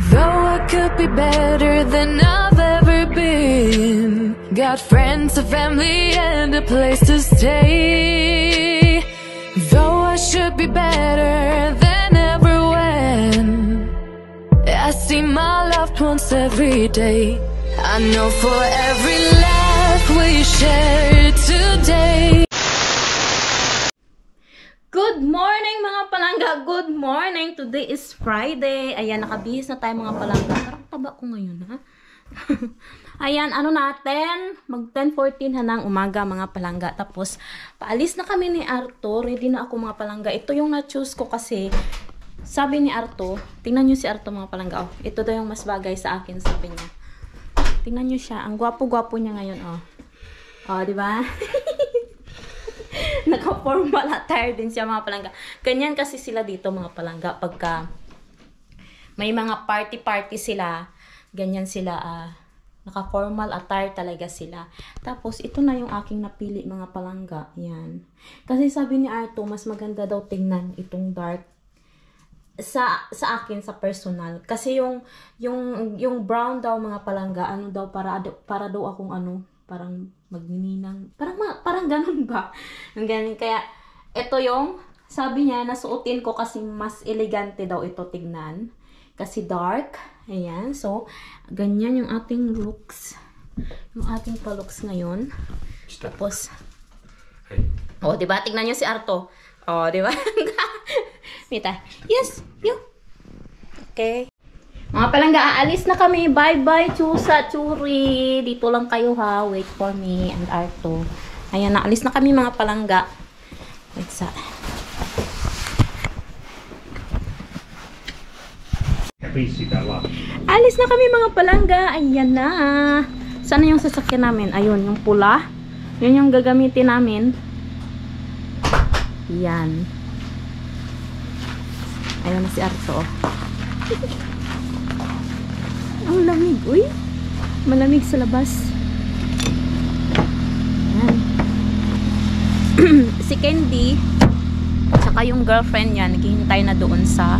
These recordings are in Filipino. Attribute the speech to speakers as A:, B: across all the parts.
A: Though I could be better than I've ever been, got friends, a family, and a place to stay. Though I should be better than ever when I see my loved ones every day. I know for every laugh we share today.
B: Good morning mga palangga! Good morning! Today is Friday. Ayan, nakabihis na tayo mga palangga. Parang taba ko ngayon, ha? Ayan, ano natin? Mag 10:14 na ng umaga mga palangga. Tapos, paalis na kami ni Arto. Ready na ako mga palangga. Ito yung na-choose ko kasi, sabi ni Arto, tingnan nyo si Arto mga palangga. Oh, ito daw yung mas bagay sa akin, sabi niya. Tingnan nyo siya. Ang gwapo-gwapo niya ngayon, oh. Oh, di ba? Naka-formal attire din siya mga palangga. Ganyan kasi sila dito mga palangga. Pagka may mga party-party sila, ganyan sila, naka-formal attire talaga sila. Tapos, ito na yung aking napili mga palangga. Yan. Kasi sabi ni Arto, mas maganda daw tingnan itong dark sa akin, sa personal. Kasi yung brown daw mga palangga, ano daw, para daw akong ano, parang magnininang, parang ganun ba? Ang ganun. Kaya, ito yung, sabi niya, nasuotin ko kasi mas elegante daw ito tignan. Kasi dark. Ayan. So, ganyan yung ating looks. Yung ating pa-looks ngayon. Tapos, oh, diba? Tignan nyo si Arto. Oh, diba? Mita. Yes. You. Okay. Mga palangga, aalis na kami. Bye-bye, Chusa, Churi. Dito lang kayo ha. Wait for me and Arto. Ayan, naalis na kami mga palangga. Wait sa... Alis na kami mga palangga. Ayan na. Sana yung sasakyan namin? Ayun, yung pula. Yun yung gagamitin namin. Ayan. Ayan na si Arto. Ang lamig. Uy, malamig sa labas. Ayan. Si Candy tsaka yung girlfriend niya naghihintay na doon sa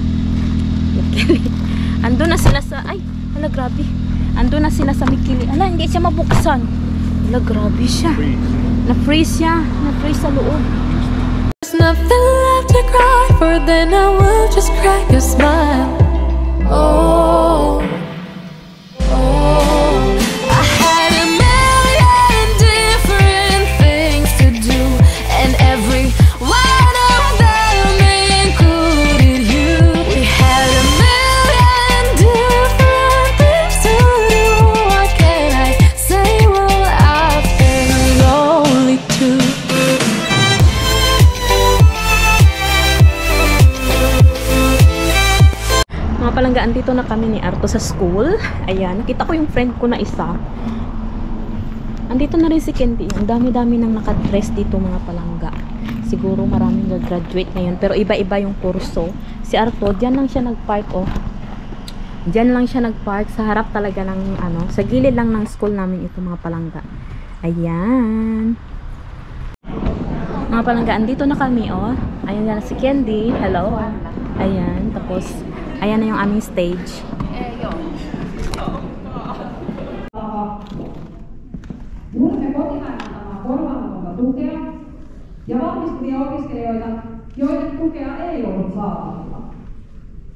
B: andun na sila sa hala grabe, andun na sila sa Mikili. Ala, hindi siya mabuksan. Hala, grabe siya, na-freeze siya, na-freeze sa loob.
A: There's nothing left to cry for, then I will just crack a smile. Oh, I had a million different things to do, and every one of them included you. We had a million different things to do. What can I say? Well, I've been lonely too.
B: Mga palangga, andito na kami ni Arto sa school. Ayan, nakita ko yung friend ko na isa. Andito na rin si Candy. Ang dami-dami nang nakadress dito mga palangga. Siguro maraming nag-graduate ngayon. Pero iba-iba yung kurso. Si Arto, dyan lang siya nag-park, oh. Dyan lang siya nag-park. Sa harap talaga ng, ano, sa gilid lang ng school namin ito mga palangga. Ayan. Mga palangga, andito na kami, oh. Ayan na si Candy. Hello. Ayan, tapos ayan na yung aming stage.
C: Luulimme kotimaan antamaan korvaamatonta tukea ja valmistuvia opiskelijoita, joiden tukea ei ollut saatavilla.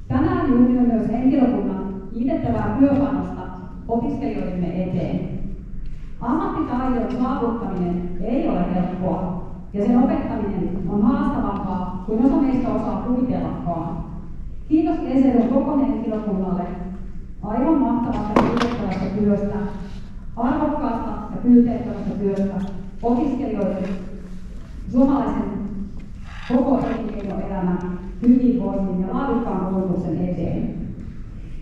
C: Tänään juhlimme myös henkilökunnan kiitettävää työpanosta opiskelijoidemme eteen. Ammattitaidon saavuttaminen ei ole helppoa ja sen opettaminen on haastavampaa kuin osa meistä osaa kuvitellakaan. Kiitos ESEDyn koko henkilökunnalle aivan mahtavasta ja kiitettävästä työstä, arvokkaasta ja pyyteettömästä työstä, opiskelijoiden, suomalaisen koko elinkeinoelämän, hyvinvoinnin ja laadukkaan koulutuksen eteen.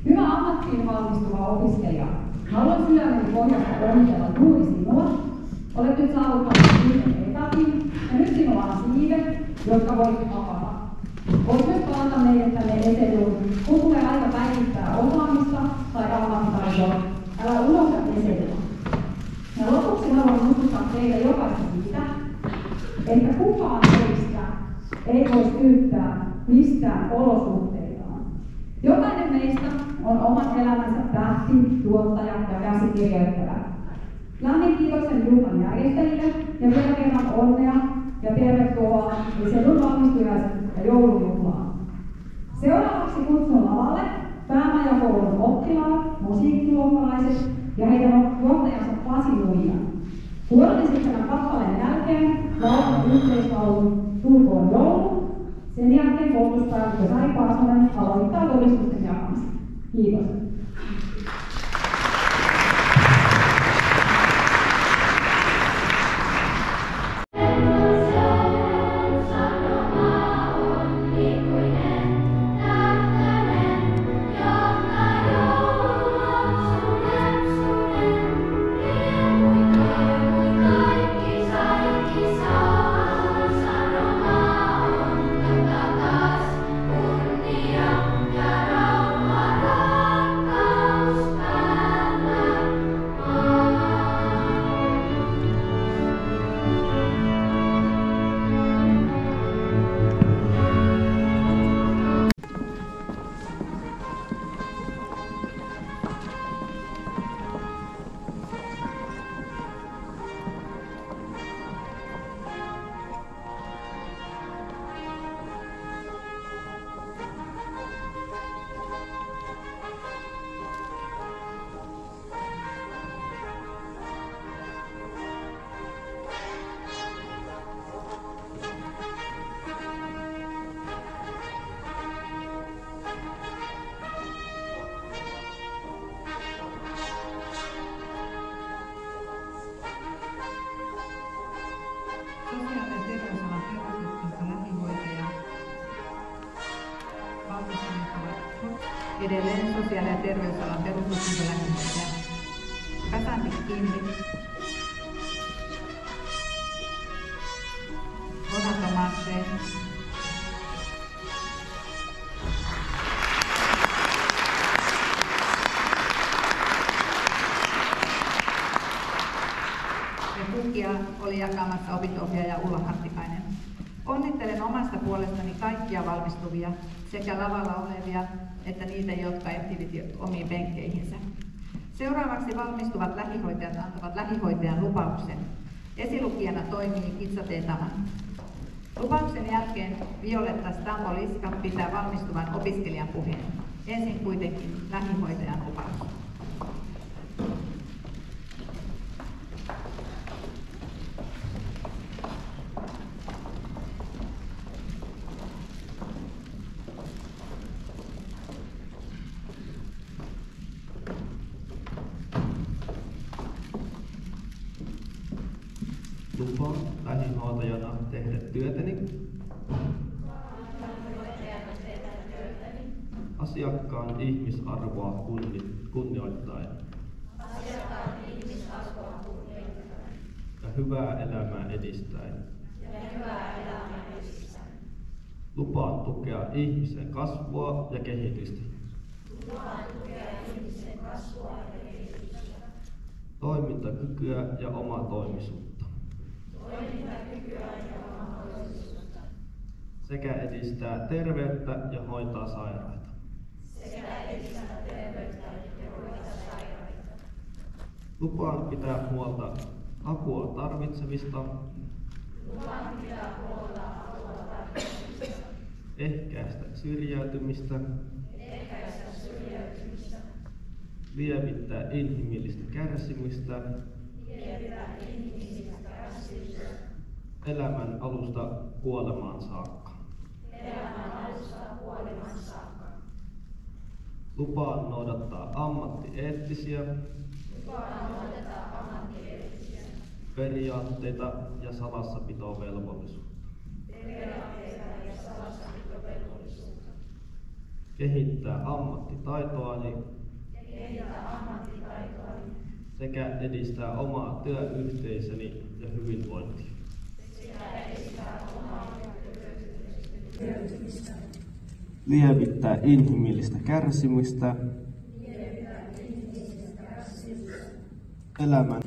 C: Hyvä ammattiin valmistuva opiskelija, haluan sydämeni pohjasta onnitella juuri sinua. Olet nyt saavuttanut viiden etapin ja nyt sinulla on siivet, jotka voit avata. Voit myös palata meille tänne ESEDYyn, kun tulee aika päivittää osaamista tai ammattitaitoa. Älä unohda ESEDYä. Ja lopuksi haluan muistuttaa teille jokaista siitä, että kukaan teistä ei voi syyttää mistään olosuhteitaan. Jokainen meistä on oman elämänsä tähti, tuottaja ja käsikirjoittaja. Lämmin kiitoksen juhlan järjestäjille ja vielä kerran onnea ja tervetuloa Lisedun valmistujaisen ja joulujuhlaan. Seuraavaksi kutsun lavalle Päämajakoulun oppilaat, musiikkiluokkalaiset ja heidän johtajansa Pasi Nuija. Kuoron esittämän kappaleen jälkeen laulamme yhteislaulun Tulkoon joulu. Sen jälkeen koulutuspäällikkö Sari Paasonen aloittaa todistusten jakamisen. Kiitos.
D: Edelleen sosiaali- ja terveysalan perustutkintolähihoitaja Kasanti Kimmi, Donato Marse, ja tukia oli jakamassa opinto-ohjaaja Ulla Hartikainen. Onnittelen omasta puolestani kaikkia valmistuvia, sekä lavalla olevia että niitä, jotka ehtivät omiin penkkeihinsä. Seuraavaksi valmistuvat lähihoitajat antavat lähihoitajan lupauksen. Esilukijana toimii Kitsa Teetaman. Lupauksen jälkeen Violetta Stambo-Liska pitää valmistuvan opiskelijan puheen. Ensin kuitenkin lähihoitajan lupaus.
E: Lupaan lähihoitajana tehdä työtäni. Asiakkaan ihmisarvoa kunnioittaen. Ja hyvää elämää edistäen. Lupaan tukea ihmisen kasvua ja kehitystä. Toimintakykyä ja omatoimisuutta. Sekä edistää terveyttä ja hoitaa sairaita. Lupaan pitää huolta apua tarvitsevista. Ehkäistä syrjäytymistä. Lievittää inhimillistä kärsimystä. Elämän alusta kuolemaan saakka. Lupaan noudattaa ammattieettisiä periaatteita ja salassapitovelvollisuutta. Kehittää ammattitaitoani sekä edistää omaa työyhteisöni ja hyvinvointia. Lievittää inhimillistä kärsimystä. Elämän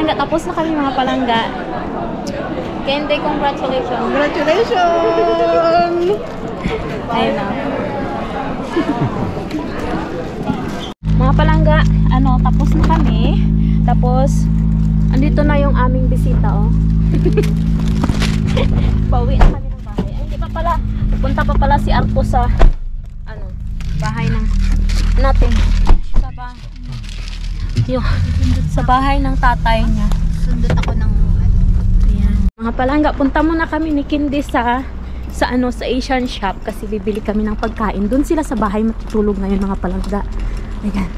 B: palangga, tapos na kami mga palangga. Kende, congratulations.
F: Congratulations!
B: Ayun na. Mga palangga, tapos na kami. Tapos, andito na yung aming bisita, oh. Pauwi na kami ng bahay. Ay, hindi pa pala. Punta pa pala si Arto sa, bahay ng natin. Sa bahay ng tatay niya.
F: Sundot ako ng
B: Ayan. Mga palangga, punta muna kami ni Kindi sa Asian shop kasi bibili kami ng pagkain. Doon sila sa bahay matutulog ngayon mga palangga. Ayan.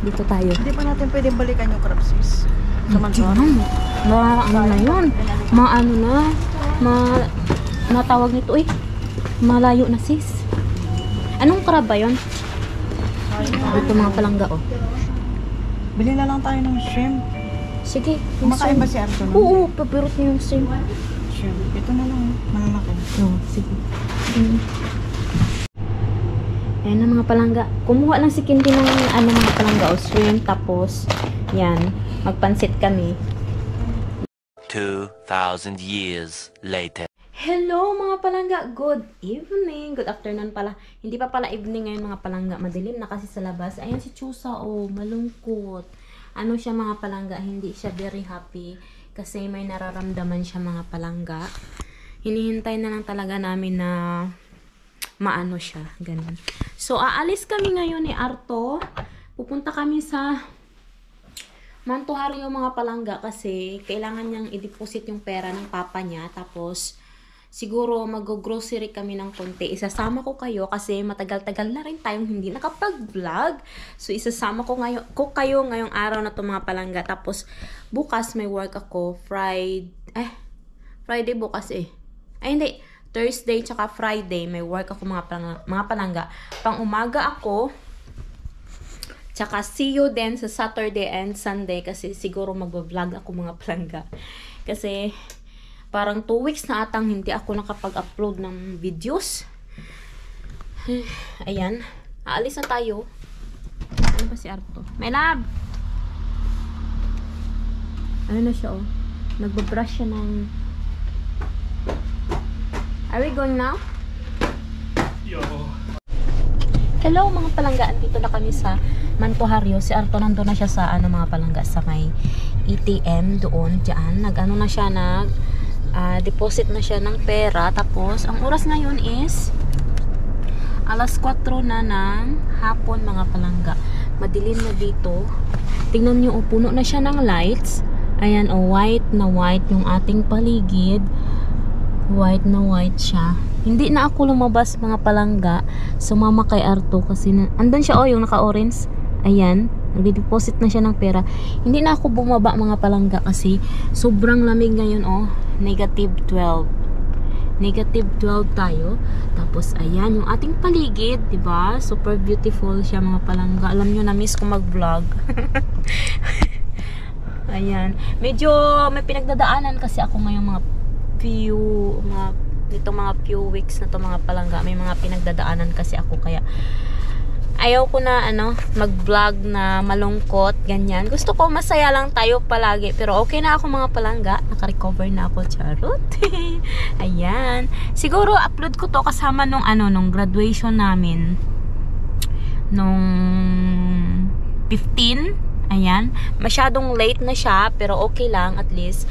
B: Dito tayo.
F: Hindi pa natin pwedeng balikan yung crab sis. Sa Mansour.
B: Natawag nito malayo na sis. Anong crab ba yun? Dito mga palangga, oh.
F: Bili na lang tayo ng shrimp.
B: Sige.
F: Kumakain ba si Arto?
B: Oo, papirot niya yung shrimp.
F: Shrimp. Ito na lang. Malalaki.
B: Oo, sige. Ayan na mga palangga. Kumuha lang si Kindi ng mga palangga o shrimp. Tapos, yan. Magpansit kami.
G: 2,000 years later.
B: Hello mga palangga. Good evening. Good afternoon pala. Hindi pa pala evening ngayon mga palangga. Madilim na kasi sa labas. Ayan si Chusa. Oh, malungkot. Ano siya mga palangga? Hindi siya very happy. Kasi may nararamdaman siya mga palangga. Hinihintay na lang talaga namin na maano siya. Ganun. So, aalis kami ngayon ni Arto. Pupunta kami sa Mantuhario mga palangga kasi kailangan niyang i-deposit yung pera ng papa niya. Tapos, siguro mag-grocery kami ng konti. Isasama ko kayo kasi matagal-tagal na rin tayong hindi nakapag-vlog. So, isasama ko kayo ngayong araw na to mga palangga. Tapos, bukas may work ako. Friday bukas Ay, hindi. Thursday tsaka Friday may work ako mga palangga. Pang umaga ako. Tsaka see you din sa Saturday and Sunday kasi siguro mag-vlog ako mga palangga. Kasi parang 2 weeks na atang hindi ako nakapag-upload ng videos. Ayan. Aalis na tayo. Ano ba si Arto? My love! Ano na siya oh? Nagbabrush siya ng... Are we going now?
E: Yo.
B: Hello mga palangga, andito na kami sa Mantuhario. Si Arto nandun na siya sa mga palangga sa may ATM doon, dyan. Na siya, deposit na siya ng pera. Tapos, ang oras ngayon is alas 4 na ng hapon mga palangga. Madilim na dito. Tingnan nyo, puno na siya ng lights. Ayan, white na white yung ating paligid. White na white siya. Hindi na ako lumabas mga palangga. Sumama kay Arto kasi andun siya yung naka-orange. Ayan, nagde-deposit na siya ng pera. Hindi na ako bumaba mga palangga kasi sobrang lamig ngayon negative 12. Negative 12 tayo. Tapos ayan yung ating paligid, 'di ba? Super beautiful siya mga palangga. Alam niyo na miss ko mag-vlog. Ayan, medyo may pinagdadaanan kasi ako ngayong mga few weeks na to mga palangga. May mga pinagdadaanan kasi ako kaya ayaw ko na mag-vlog na malungkot ganyan. Gusto ko masaya lang tayo palagi pero okay na ako mga palangga. Naka-recover na ako, charot. Ayan. Siguro upload ko to kasama nung graduation namin nung 15. Ayan, masyadong late na siya pero okay lang, at least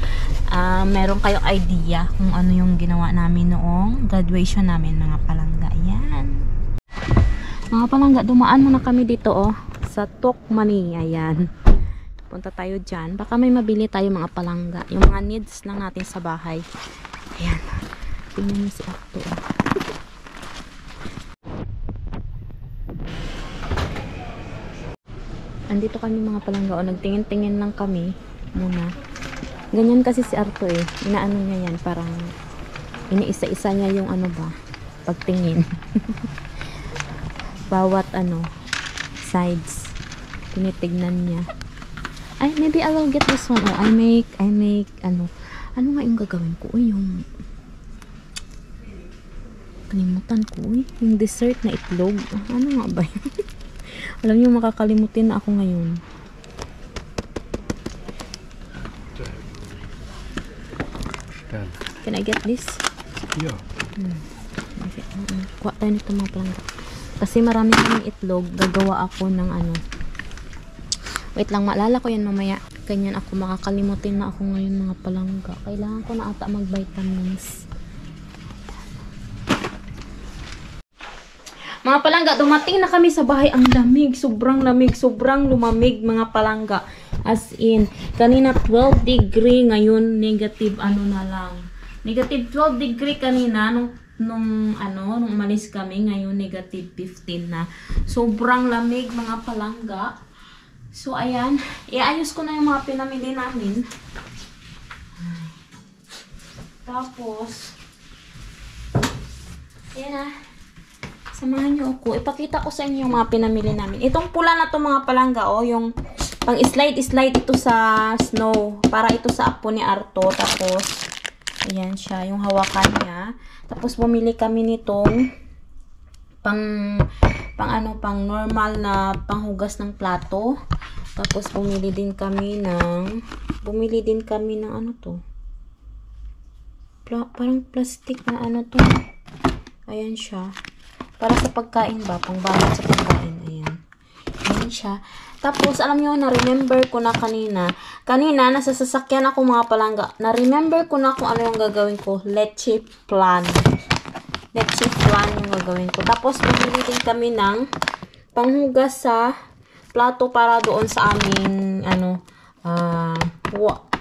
B: meron kayong idea kung ano yung ginawa namin noong graduation namin mga palangga. Ayan. Mga palangga, dumaan muna kami dito sa Tokmani. Ayan. Punta tayo dyan. Baka may mabili tayo mga palangga. Yung mga needs lang natin sa bahay. Ayan. Tingnan niyo si Arto. Andito kami mga palangga nagtingin-tingin lang kami muna. Ganyan kasi si Arto inaano niya yan, parang iniisa-isa niya yung pagtingin. Bawat sides tinitignan niya. Ay, maybe I will get this one. I make ano nga yung gagawin ko? Yung kalimutan ko yung dessert na itlog. Ano nga ba yun? Alam niyo, makakalimutin na ako ngayon. Can I get this?
E: Yeah.
B: Okay. Kuha tayo nito mga palangga. Kasi marami kaming itlog. Gagawa ako ng ano. Wait lang, maalala ko yan mamaya. Ganyan ako, makakalimutin na ako ngayon mga palangga. Kailangan ko na ata mag-vitamins. Mga palangga, dumating na kami sa bahay. Ang lamig, sobrang lumamig mga palangga. As in, kanina 12 degree, ngayon negative ano na lang. Negative 12 degree kanina nung umalis kami, ngayon negative 15 na. Sobrang lamig mga palangga. So ayan, iayos ko na yung mga pinamili namin. Tapos ayan na. Samahan niyo ako. Ipakita ko sa inyo yung mga pinamili namin. Itong pula na to mga palangga, oh, yung pang slide ito sa snow. Para ito sa apo ni Arto. Tapos, ayan siya, yung hawakan niya. Tapos, bumili kami nitong pang normal na panghugas ng plato. Tapos, bumili din kami ng ano to? Parang plastic na ano to. Ayan siya. Para sa pagkain ba? Pangbalot sa pagkain. Ayan. Ayan siya. Tapos, alam nyo, na-remember ko na kanina. Kanina, nasa sasakyan ako mga palangga. Na-remember ko na kung ano yung gagawin ko. Leche plan. Leche plan yung gagawin ko. Tapos, bumili din kami ng panghugas sa plato para doon sa aming,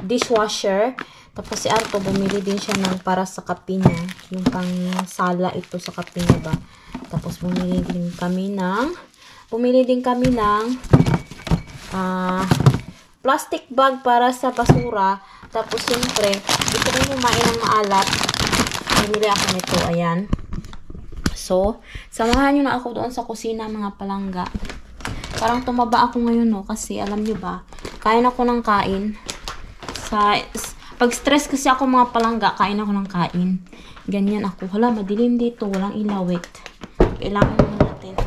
B: dishwasher. Tapos, si Arto, bumili din siya ng para sa kape niya. Yung pang sala ito sa kape niya ba. Tapos, bumili din kami ng plastic bag para sa basura. Tapos, siyempre, gusto rin kumain ng maalat. Bumili ako nito. Ayan. So, samahan nyo na ako doon sa kusina, mga palangga. Parang tumaba ako ngayon, no? Kasi, alam nyo ba, kain ako ng kain. Pag stress kasi ako mga palangga, kain ako ng kain. Ganyan ako. Hala, madilim dito. Walang ilawit. Kailangan mo natin.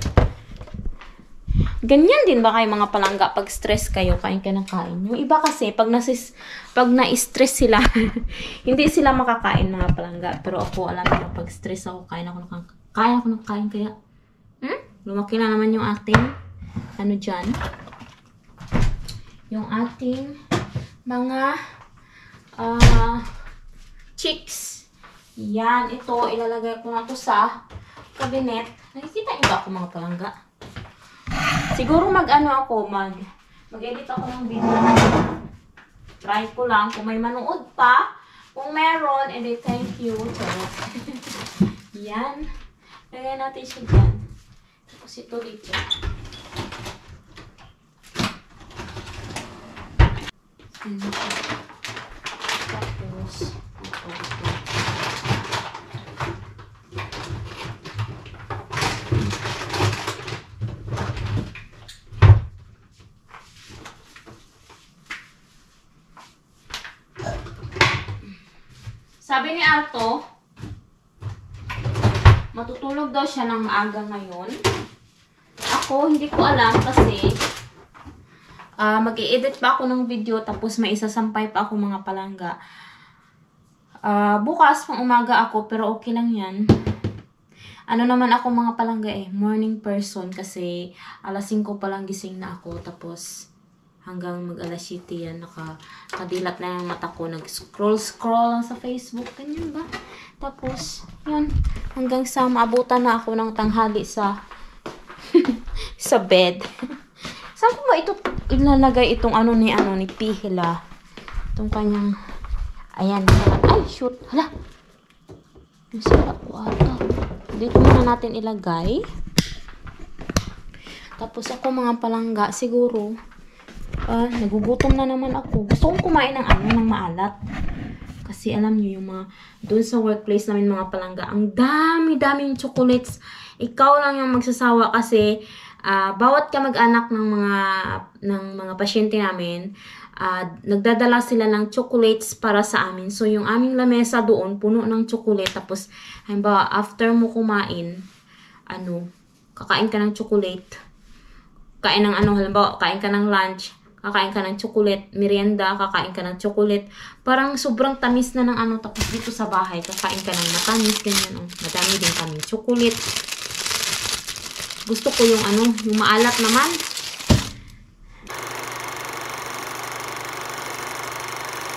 B: Ganyan din ba kayo mga palangga? Pag stress kayo, kain ka ng kain. Yung iba kasi, pag na-stress sila, hindi sila makakain mga palangga. Pero ako, alam niyo, pag stress ako, kain ako ng kain. Kaya, lumaki na naman yung ating, dyan. Yung ating mga chicks. Yan, ito, ilalagay ko na to sa cabinet. Nakikita niyo ba ako mga palangga? Siguro mag-edit ako ng video. Try ko lang. Kung may manood pa, kung meron, edi thank you. Yan. Lagay natin siya dyan. Tapos ito dito. Tapos, ito. Sabi ni Arto, matutulog daw siya ng maaga ngayon. Ako, hindi ko alam kasi mag-i-edit pa ako ng video tapos may isasampay pa ako mga palangga. Bukas pang umaga ako pero okay lang yan. Ano naman ako mga palangga morning person kasi alas 5 pa lang gising na ako tapos hanggang mag-alas 7 yan, nakadilat na yung mata ko, nag-scroll lang sa Facebook, ganyan ba? Tapos, yun, hanggang sa maabutan na ako ng tanghali sa sa bed. Saan ko ba ito ilalagay itong ni Pihila? Itong kanyang, ayan, ay, shoot, hala! Nasira ko ata. Dito muna natin ilagay. Tapos ako mga palangga, siguro, nagugutom na naman ako. Gusto kong kumain ng maalat. Kasi alam niyo yung mga, doon sa workplace namin mga palangga, ang dami-daming chocolates. Ikaw lang yung magsasawa kasi, bawat kamag-anak ng mga pasyente namin, nagdadala sila ng chocolates para sa amin. So, yung aming lamesa doon, puno ng chocolate. Tapos, halimbawa, after mo kumain, kakain ka ng chocolate. Halimbawa, kain ka ng lunch, kakain ka ng chocolate, merienda, kakain ka ng chocolate. Parang sobrang tamis na ng ano, tapos dito sa bahay, kakain ka ng matamis, ganyan, oh. Madami din kami chocolate. Gusto ko yung ano, yung maalat naman.